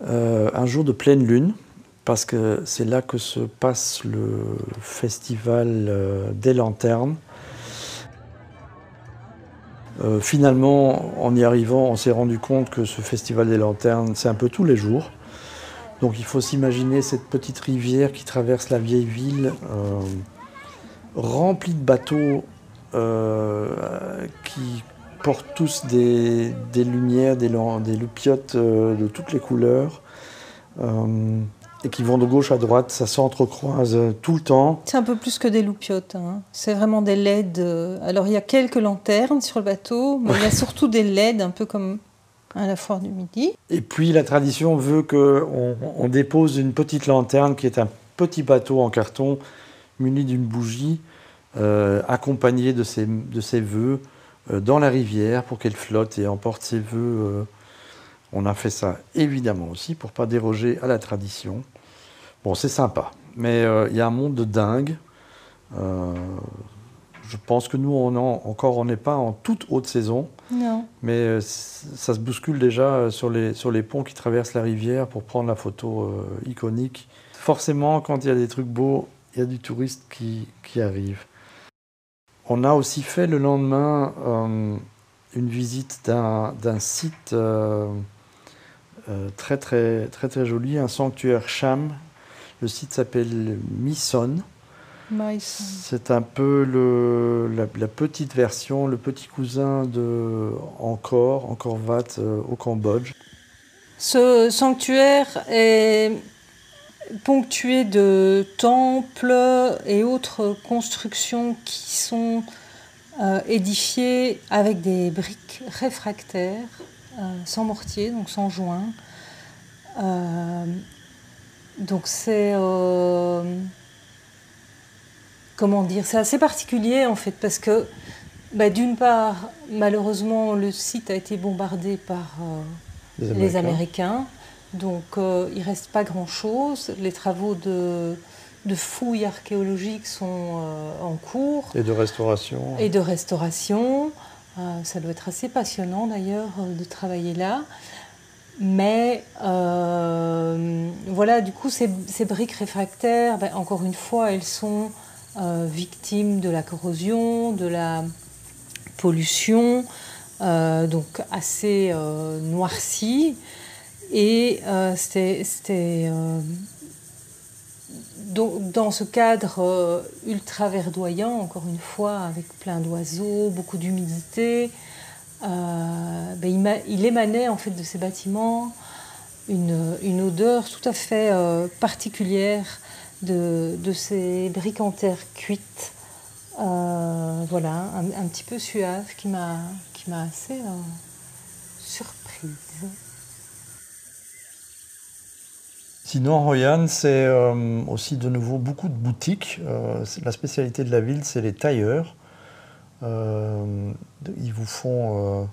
un jour de pleine lune, parce que c'est là que se passe le festival des lanternes. Finalement, en y arrivant, on s'est rendu compte que ce festival des lanternes, c'est un peu tous les jours. Donc il faut s'imaginer cette petite rivière qui traverse la vieille ville, remplie de bateaux qui portent tous des lumières, des loupiottes de toutes les couleurs, et qui vont de gauche à droite, ça s'entrecroise tout le temps. C'est un peu plus que des loupiottes, hein. C'est vraiment des LED. Alors il y a quelques lanternes sur le bateau, mais il y a surtout des LED, un peu comme à la foire du Midi. Et puis la tradition veut qu'on dépose une petite lanterne qui est un petit bateau en carton muni d'une bougie, accompagnée de ses vœux dans la rivière pour qu'elle flotte et emporte ses vœux. On a fait ça évidemment aussi pour ne pas déroger à la tradition. Bon, c'est sympa, mais il y a un monde de dingue. Je pense que nous, on n'est pas en toute haute saison. Non. Mais ça se bouscule déjà sur les ponts qui traversent la rivière pour prendre la photo iconique. forcément, quand il y a des trucs beaux, il y a du touriste qui arrive. On a aussi fait le lendemain une visite d'un site très, très, très, très joli, un sanctuaire Cham. Le site s'appelle Myson. C'est un peu la petite version, le petit cousin de Angkor Wat au Cambodge. Ce sanctuaire est ponctué de temples et autres constructions qui sont édifiées avec des briques réfractaires, sans mortier, donc sans joint. Donc c'est... comment dire, c'est assez particulier en fait, parce que d'une part, malheureusement, le site a été bombardé par les Américains, donc il ne reste pas grand-chose. Les travaux de fouilles archéologiques sont en cours. Et de restauration. Et de restauration. Ça doit être assez passionnant d'ailleurs de travailler là. Mais voilà, du coup, ces briques réfractaires, encore une fois, elles sont victimes de la corrosion, de la pollution, donc assez noircies. Et c'était dans ce cadre ultra verdoyant, encore une fois, avec plein d'oiseaux, beaucoup d'humidité, il émanait en fait de ces bâtiments une odeur tout à fait particulière de ces briques en terre cuites, voilà, un petit peu suave qui m'a assez surprise. Sinon, Hoi An, c'est aussi de nouveau beaucoup de boutiques. La spécialité de la ville, c'est les tailleurs. Ils vous font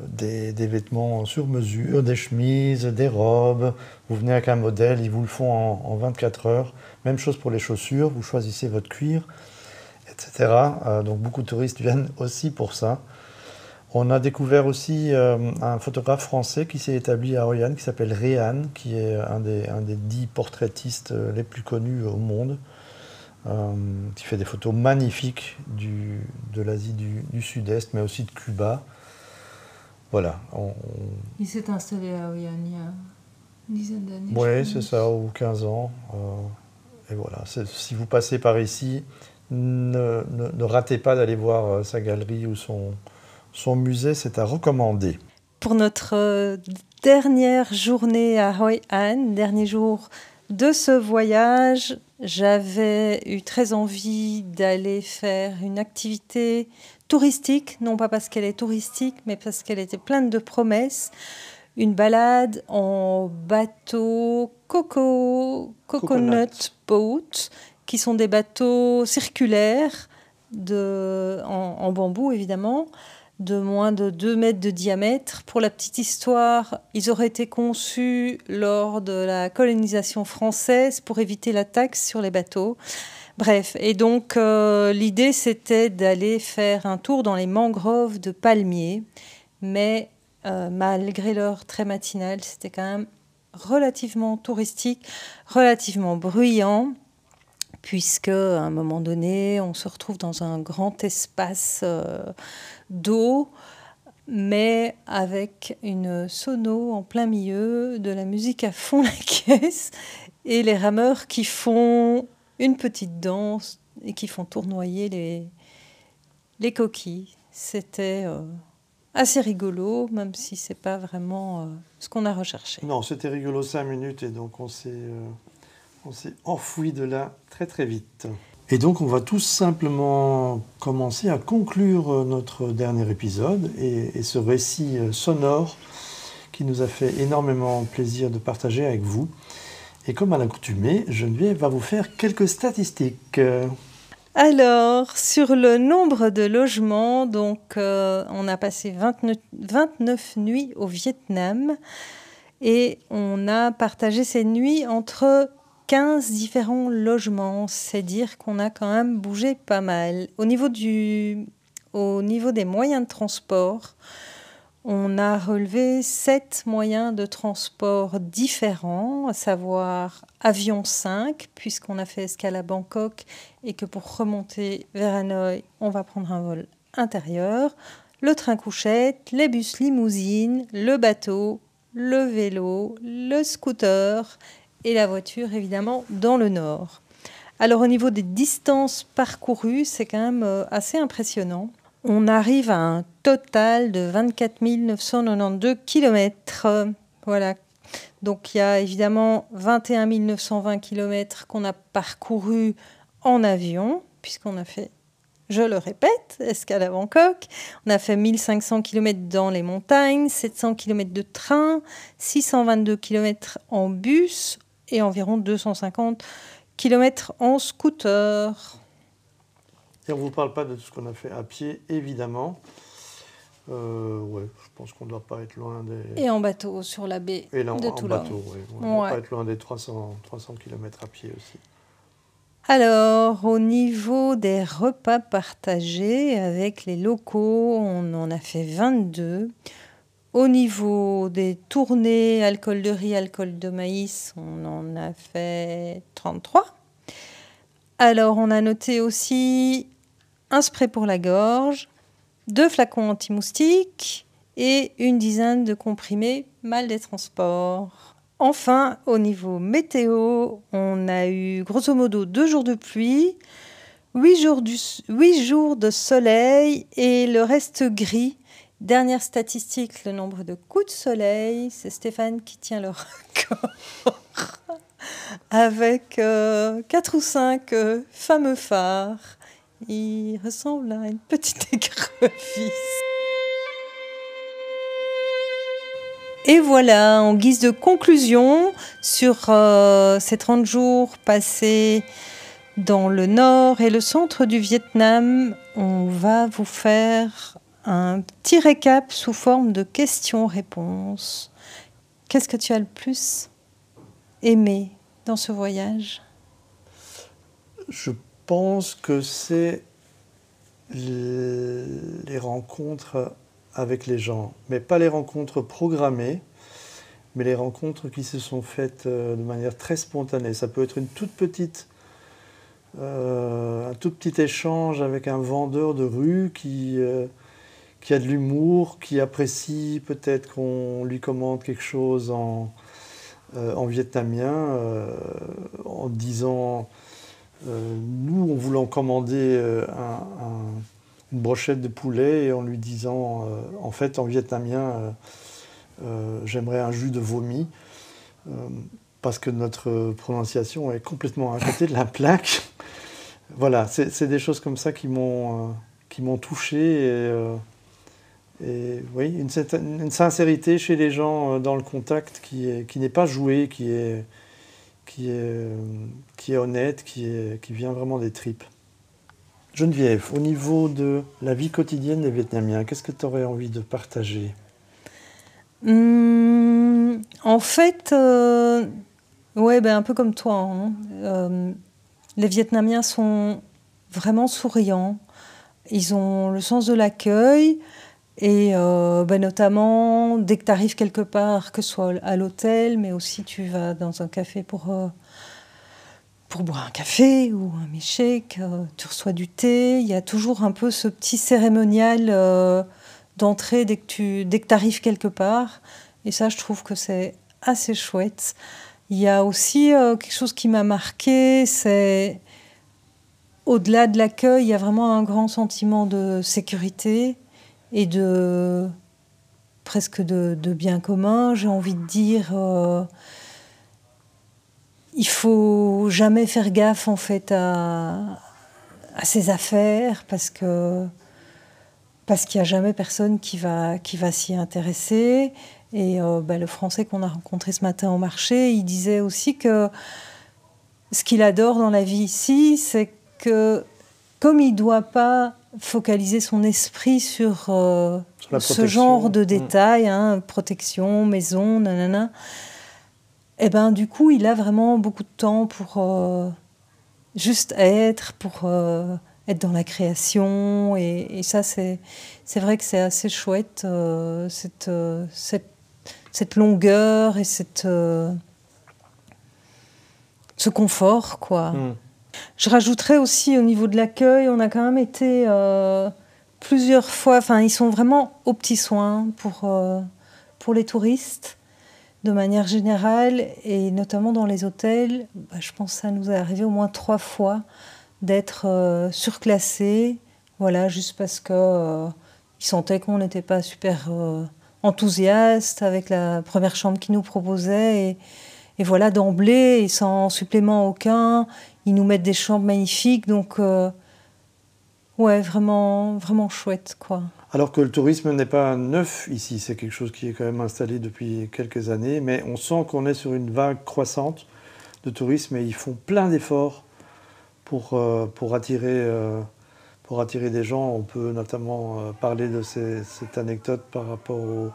des vêtements sur mesure, des chemises, des robes. Vous venez avec un modèle, ils vous le font en 24 heures. Même chose pour les chaussures, vous choisissez votre cuir, etc. Donc beaucoup de touristes viennent aussi pour ça. On a découvert aussi un photographe français qui s'est établi à Hoi An, qui s'appelle Réan, qui est un des 10 portraitistes les plus connus au monde, qui fait des photos magnifiques de l'Asie du Sud-Est, mais aussi de Cuba. Voilà. Il s'est installé à Hoi An il y a une dizaine d'années. Oui, c'est ça, ou 15 ans. Et voilà, si vous passez par ici, ne ratez pas d'aller voir sa galerie ou son musée, c'est à recommander. Pour notre dernière journée à Hoi An, dernier jour de ce voyage, j'avais eu très envie d'aller faire une activité touristique, non pas parce qu'elle est touristique, mais parce qu'elle était pleine de promesses. Une balade en bateau coconut boat, qui sont des bateaux circulaires en bambou évidemment, de moins de 2 mètres de diamètre. Pour la petite histoire, ils auraient été conçus lors de la colonisation française pour éviter la taxe sur les bateaux. Bref, et donc l'idée c'était d'aller faire un tour dans les mangroves de palmiers, mais malgré l'heure très matinale, c'était quand même relativement touristique, relativement bruyant, puisque à un moment donné, on se retrouve dans un grand espace d'eau, mais avec une sono en plein milieu, de la musique à fond la caisse, et les rameurs qui font une petite danse et qui font tournoyer les coquilles. C'était assez rigolo, même si c'est pas vraiment ce qu'on a recherché. Non, c'était rigolo 5 minutes et donc on s'est enfoui de là très très vite. Et donc on va tout simplement commencer à conclure notre dernier épisode et ce récit sonore qui nous a fait énormément plaisir de partager avec vous. Et comme à l'accoutumée, Geneviève va vous faire quelques statistiques. Alors, sur le nombre de logements, donc, on a passé 29 nuits au Vietnam et on a partagé ces nuits entre 15 différents logements. C'est dire qu'on a quand même bougé pas mal. Au niveau des moyens de transport, On a relevé 7 moyens de transport différents, à savoir avion 5, puisqu'on a fait escale à Bangkok et que pour remonter vers Hanoï, on va prendre un vol intérieur, le train couchette, les bus limousines, le bateau, le vélo, le scooter et la voiture, évidemment, dans le nord. Alors au niveau des distances parcourues, c'est quand même assez impressionnant. On arrive à un total de 24 992 km. Voilà. Donc il y a évidemment 21 920 km qu'on a parcouru en avion, puisqu'on a fait, je le répète, escale à Bangkok. On a fait 1500 km dans les montagnes, 700 km de train, 622 km en bus et environ 250 km en scooter. Et on ne vous parle pas de tout ce qu'on a fait à pied, évidemment. Ouais, je pense qu'on ne doit pas être loin des... Et en bateau sur la baie Et là, de en Toulon. bateau, oui. On ne doit pas être loin des 300 km à pied aussi. Alors, au niveau des repas partagés avec les locaux, on en a fait 22. Au niveau des tournées alcool de riz, alcool de maïs, on en a fait 33. Alors, on a noté aussi un spray pour la gorge, 2 flacons anti-moustiques et une dizaine de comprimés mal des transports. Enfin, au niveau météo, on a eu grosso modo 2 jours de pluie, 8 jours de soleil et le reste gris. Dernière statistique, le nombre de coups de soleil, c'est Stéphane qui tient le record avec 4 ou 5 fameux phares. Il ressemble à une petite écrevisse. Et voilà, en guise de conclusion, sur ces 30 jours passés dans le nord et le centre du Vietnam, on va vous faire un petit récap sous forme de questions-réponses. Qu'est-ce que tu as le plus aimé dans ce voyage ? Je pense que c'est les rencontres avec les gens, mais pas les rencontres programmées, mais les rencontres qui se sont faites de manière très spontanée. Ça peut être un tout petit échange avec un vendeur de rue qui a de l'humour, qui apprécie peut-être qu'on lui commande quelque chose en vietnamien, en disant nous, on voulant commander une brochette de poulet et en lui disant, en fait, en vietnamien, j'aimerais un jus de vomi, parce que notre prononciation est complètement à côté de la plaque. Voilà, c'est des choses comme ça qui m'ont touché. Et oui, une sincérité chez les gens dans le contact qui n'est pas joué, qui est honnête, qui vient vraiment des tripes. Geneviève, au niveau de la vie quotidienne des Vietnamiens, qu'est-ce que tu aurais envie de partager ? En fait, ouais, un peu comme toi. Les Vietnamiens sont vraiment souriants. Ils ont le sens de l'accueil. Et notamment, dès que tu arrives quelque part, que ce soit à l'hôtel, mais aussi tu vas dans un café pour boire un café ou un milkshake, tu reçois du thé. Il y a toujours un peu ce petit cérémonial d'entrée dès que tu arrives quelque part. Et ça, je trouve que c'est assez chouette. Il y a aussi quelque chose qui m'a marqué, c'est au-delà de l'accueil, il y a vraiment un grand sentiment de sécurité et presque de bien commun. J'ai envie de dire, il faut jamais faire gaffe en fait à ses affaires parce qu'il n'y a jamais personne qui va s'y intéresser. Et le Français qu'on a rencontré ce matin au marché, il disait aussi que ce qu'il adore dans la vie ici, c'est que comme il ne doit pas focaliser son esprit sur ce genre de détails, protection, maison, nanana, et du coup, il a vraiment beaucoup de temps pour juste être, pour être dans la création. Et ça, c'est vrai que c'est assez chouette, cette longueur et ce confort, quoi. Je rajouterais aussi au niveau de l'accueil, on a quand même été plusieurs fois, enfin ils sont vraiment aux petits soins pour les touristes de manière générale et notamment dans les hôtels. Je pense que ça nous est arrivé au moins 3 fois d'être surclassés, voilà, juste parce que ils sentaient qu'on n'était pas super enthousiaste avec la première chambre qu'ils nous proposaient et voilà, d'emblée et sans supplément aucun, ils nous mettent des chambres magnifiques, donc ouais, vraiment, vraiment chouette, quoi. Alors que le tourisme n'est pas neuf ici, c'est quelque chose qui est quand même installé depuis quelques années, mais on sent qu'on est sur une vague croissante de tourisme et ils font plein d'efforts pour attirer des gens. On peut notamment parler de cette anecdote par rapport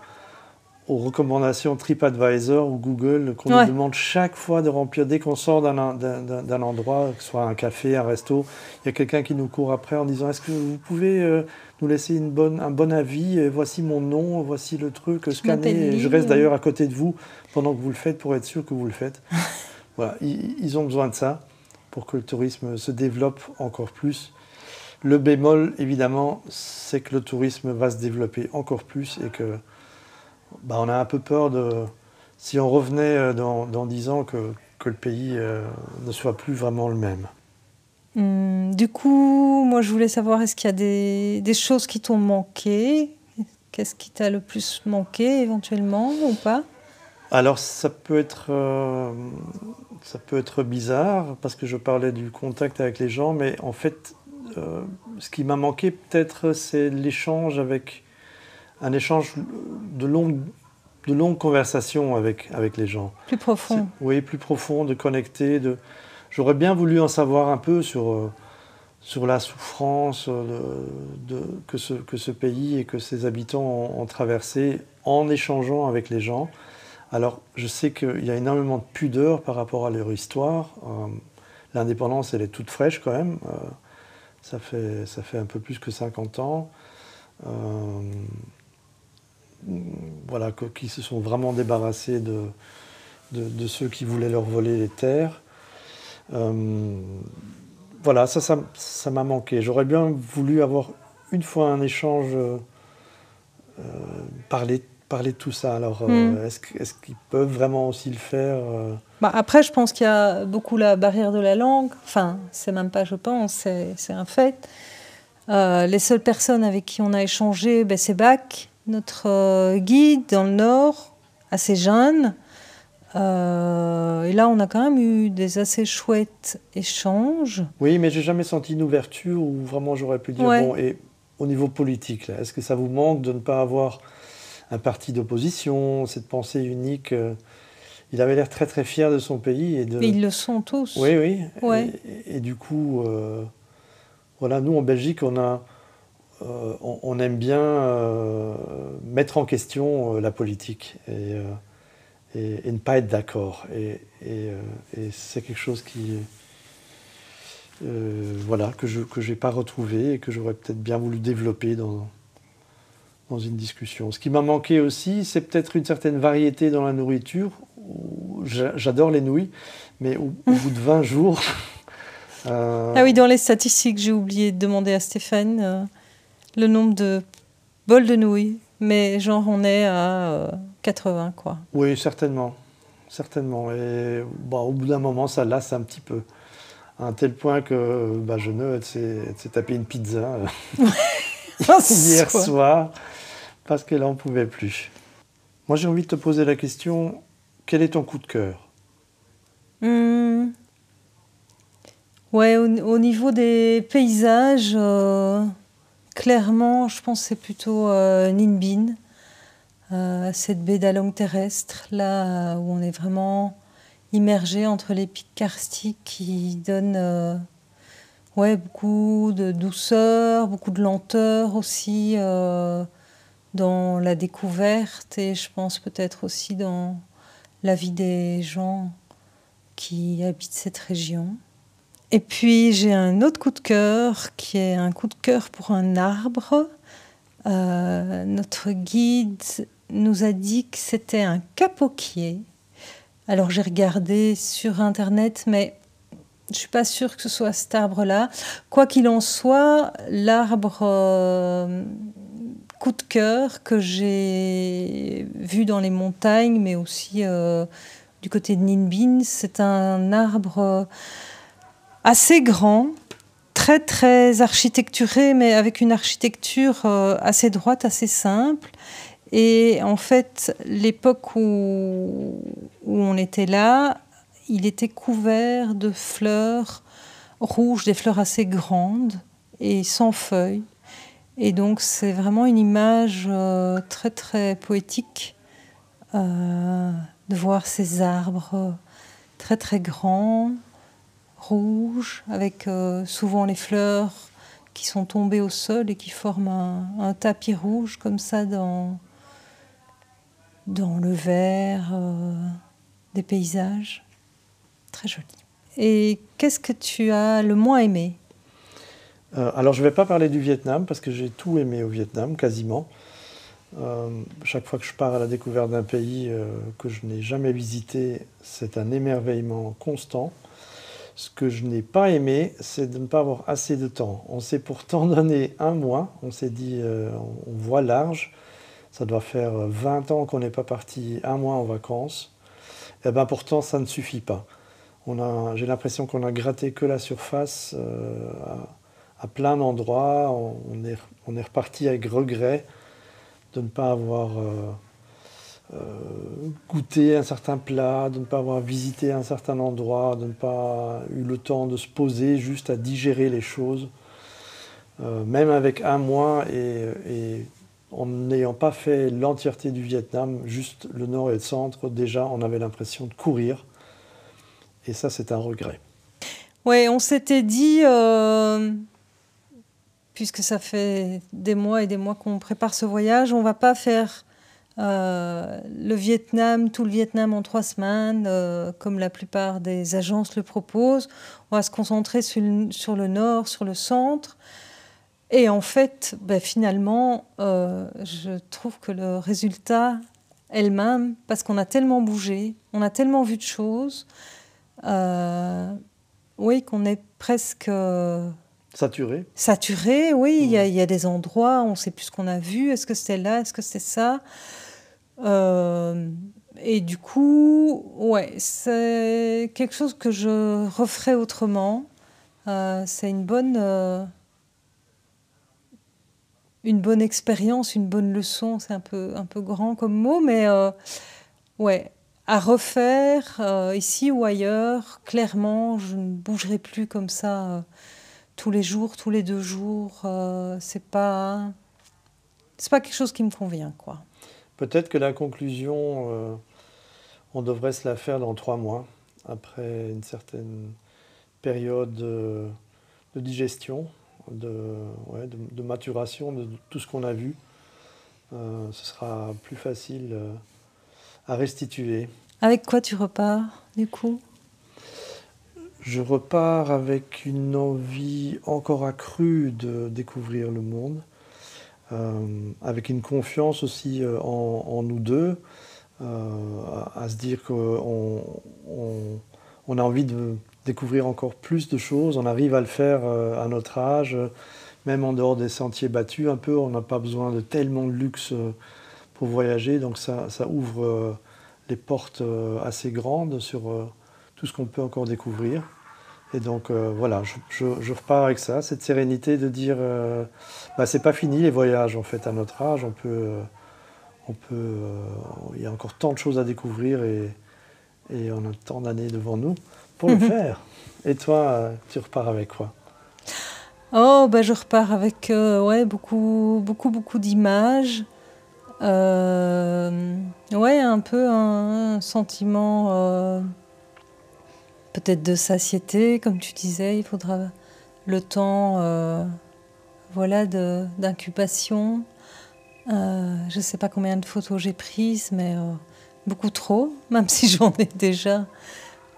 aux recommandations TripAdvisor ou Google qu'on nous demande chaque fois de remplir. Dès qu'on sort d'un endroit, que ce soit un café, un resto, il y a quelqu'un qui nous court après en disant « Est-ce que vous pouvez nous laisser un bon avis? Voici mon nom, voici le truc, scannez. Et je reste d'ailleurs à côté de vous pendant que vous le faites pour être sûr que vous le faites. » Voilà, ils ont besoin de ça pour que le tourisme se développe encore plus. Le bémol, évidemment, c'est que le tourisme va se développer encore plus et que on a un peu peur si on revenait dans 10 ans, que le pays ne soit plus vraiment le même. Du coup, moi je voulais savoir, est-ce qu'il y a des choses qui t'ont manqué? Qu'est-ce qui t'a le plus manqué éventuellement ou pas? Alors ça peut être bizarre parce que je parlais du contact avec les gens, mais en fait, ce qui m'a manqué peut-être, c'est un échange de longues conversations avec les gens. Plus profond. Oui, plus profond, de connecter. J'aurais bien voulu en savoir un peu sur la souffrance que ce pays et que ses habitants ont traversé en échangeant avec les gens. Alors, je sais qu'il y a énormément de pudeur par rapport à leur histoire. L'indépendance, elle est toute fraîche quand même. Ça fait un peu plus que 50 ans. Voilà, qui se sont vraiment débarrassés de ceux qui voulaient leur voler les terres. Voilà, ça m'a manqué. J'aurais bien voulu avoir une fois un échange, parler de tout ça. Alors, est-ce qu'ils peuvent vraiment aussi le faire Après, je pense qu'il y a beaucoup la barrière de la langue. Enfin, c'est même pas je pense, c'est un fait. Les seules personnes avec qui on a échangé, c'est Bach, notre guide dans le Nord, assez jeune. Et là, on a quand même eu des assez chouettes échanges. Oui, mais j'ai jamais senti une ouverture où vraiment j'aurais pu dire, bon, et au niveau politique, là, est-ce que ça vous manque de ne pas avoir un parti d'opposition, cette pensée unique? Il avait l'air très très fier de son pays. Et ils le sont tous. Oui, oui. Ouais. Et du coup, voilà, nous en Belgique, on aime bien mettre en question la politique et ne pas être d'accord. Et c'est quelque chose que je n'ai pas retrouvé et que j'aurais peut-être bien voulu développer dans une discussion. Ce qui m'a manqué aussi, c'est peut-être une certaine variété dans la nourriture. J'adore les nouilles, mais au bout de 20 jours... Ah oui, dans les statistiques, j'ai oublié de demander à Stéphane le nombre de bols de nouilles. Mais genre, on est à 80, quoi. Oui, certainement. Certainement. Et au bout d'un moment, ça lasse un petit peu. À un tel point que Jeannot s'est tapé une pizza hier soir parce qu'elle n'en pouvait plus. Moi, j'ai envie de te poser la question, quel est ton coup de cœur? Ouais, au niveau des paysages, clairement, je pense que c'est plutôt Ninh Binh, cette baie d'Along terrestre, là où on est vraiment immergé entre les pics karstiques qui donnent beaucoup de douceur, beaucoup de lenteur aussi dans la découverte et je pense peut-être aussi dans la vie des gens qui habitent cette région. Et puis j'ai un autre coup de cœur qui est un coup de cœur pour un arbre. Notre guide nous a dit que c'était un capoquier. Alors j'ai regardé sur internet, mais je ne suis pas sûre que ce soit cet arbre-là. Quoi qu'il en soit, l'arbre coup de cœur que j'ai vu dans les montagnes, mais aussi du côté de Ninh Binh, c'est un arbre assez grand, très très architecturé, mais avec une architecture assez droite, assez simple. Et en fait, l'époque où on était là, il était couvert de fleurs rouges, des fleurs assez grandes et sans feuilles. Et donc c'est vraiment une image très très poétique de voir ces arbres très très grands, rouges, avec souvent les fleurs qui sont tombées au sol et qui forment un tapis rouge comme ça dans le vert des paysages. Très joli. Et qu'est-ce que tu as le moins aimé ? Alors je ne vais pas parler du Vietnam parce que j'ai tout aimé au Vietnam, quasiment. Chaque fois que je pars à la découverte d'un pays que je n'ai jamais visité, c'est un émerveillement constant. Ce que je n'ai pas aimé, c'est de ne pas avoir assez de temps. On s'est pourtant donné 1 mois, on s'est dit on voit large. Ça doit faire 20 ans qu'on n'est pas parti 1 mois en vacances. Et bien pourtant, ça ne suffit pas. J'ai l'impression qu'on a gratté que la surface à plein d'endroits. On est reparti avec regret de ne pas avoir goûté un certain plat, de ne pas avoir visité un certain endroit, de ne pas eu le temps de se poser juste à digérer les choses. Même avec 1 mois et en n'ayant pas fait l'entièreté du Vietnam, juste le nord et le centre, déjà on avait l'impression de courir. Et ça, c'est un regret. Oui, on s'était dit, puisque ça fait des mois et des mois qu'on prépare ce voyage, on ne va pas faire le Vietnam, tout le Vietnam en 3 semaines, comme la plupart des agences le proposent. On va se concentrer sur le nord, sur le centre. Et en fait, finalement, je trouve que le résultat est le même, parce qu'on a tellement bougé, on a tellement vu de choses, oui, qu'on est presque... Saturé. Saturé, oui. Il y a des endroits, on ne sait plus ce qu'on a vu. Est-ce que c'était là? Est-ce que c'était ça? Et du coup, ouais, c'est quelque chose que je referai autrement. C'est une bonne expérience, une bonne leçon. C'est un peu grand comme mot, mais ouais, à refaire ici ou ailleurs. Clairement, je ne bougerai plus comme ça tous les jours, tous les 2 jours. C'est pas quelque chose qui me convient, quoi. Peut-être que la conclusion, on devrait se la faire dans 3 mois, après une certaine période de digestion, de maturation de tout ce qu'on a vu. Ce sera plus facile à restituer. Avec quoi tu repars, du coup ? Je repars avec une envie encore accrue de découvrir le monde, avec une confiance aussi en nous deux, à se dire qu'on a envie de découvrir encore plus de choses. On arrive à le faire à notre âge, même en dehors des sentiers battus un peu. On n'a pas besoin de tellement de luxe pour voyager, donc ça ouvre les portes assez grandes sur tout ce qu'on peut encore découvrir. Et donc voilà, je repars avec ça, cette sérénité de dire c'est pas fini les voyages en fait à notre âge, il y a encore tant de choses à découvrir et on a tant d'années devant nous pour le faire. Et toi, tu repars avec quoi ? Oh, je repars avec beaucoup d'images. Un peu un sentiment peut-être de satiété, comme tu disais. Il faudra le temps d'incubation. Je ne sais pas combien de photos j'ai prises, mais beaucoup trop, même si j'en ai déjà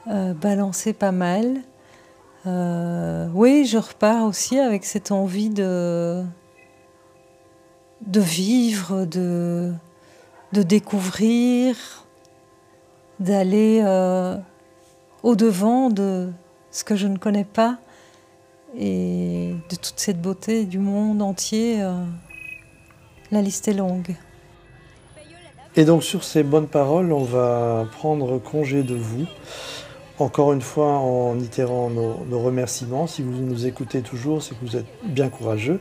balancé pas mal. Oui, je repars aussi avec cette envie de vivre, de découvrir, d'aller au-devant de ce que je ne connais pas et de toute cette beauté du monde entier. La liste est longue. Et donc sur ces bonnes paroles, on va prendre congé de vous. Encore une fois, en itérant nos remerciements. Si vous nous écoutez toujours, c'est que vous êtes bien courageux.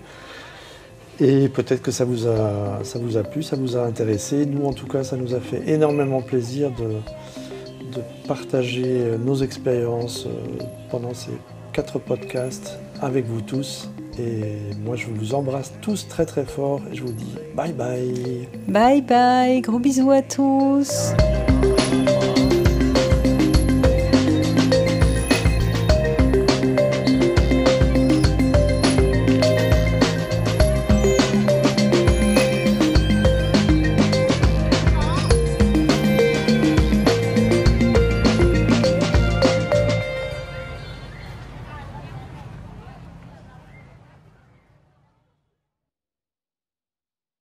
Et peut-être que ça vous a plu, ça vous a intéressé. Nous, en tout cas, ça nous a fait énormément plaisir de partager nos expériences pendant ces 4 podcasts avec vous tous. Et moi, je vous embrasse tous très très fort et je vous dis bye bye. Bye bye, gros bisous à tous.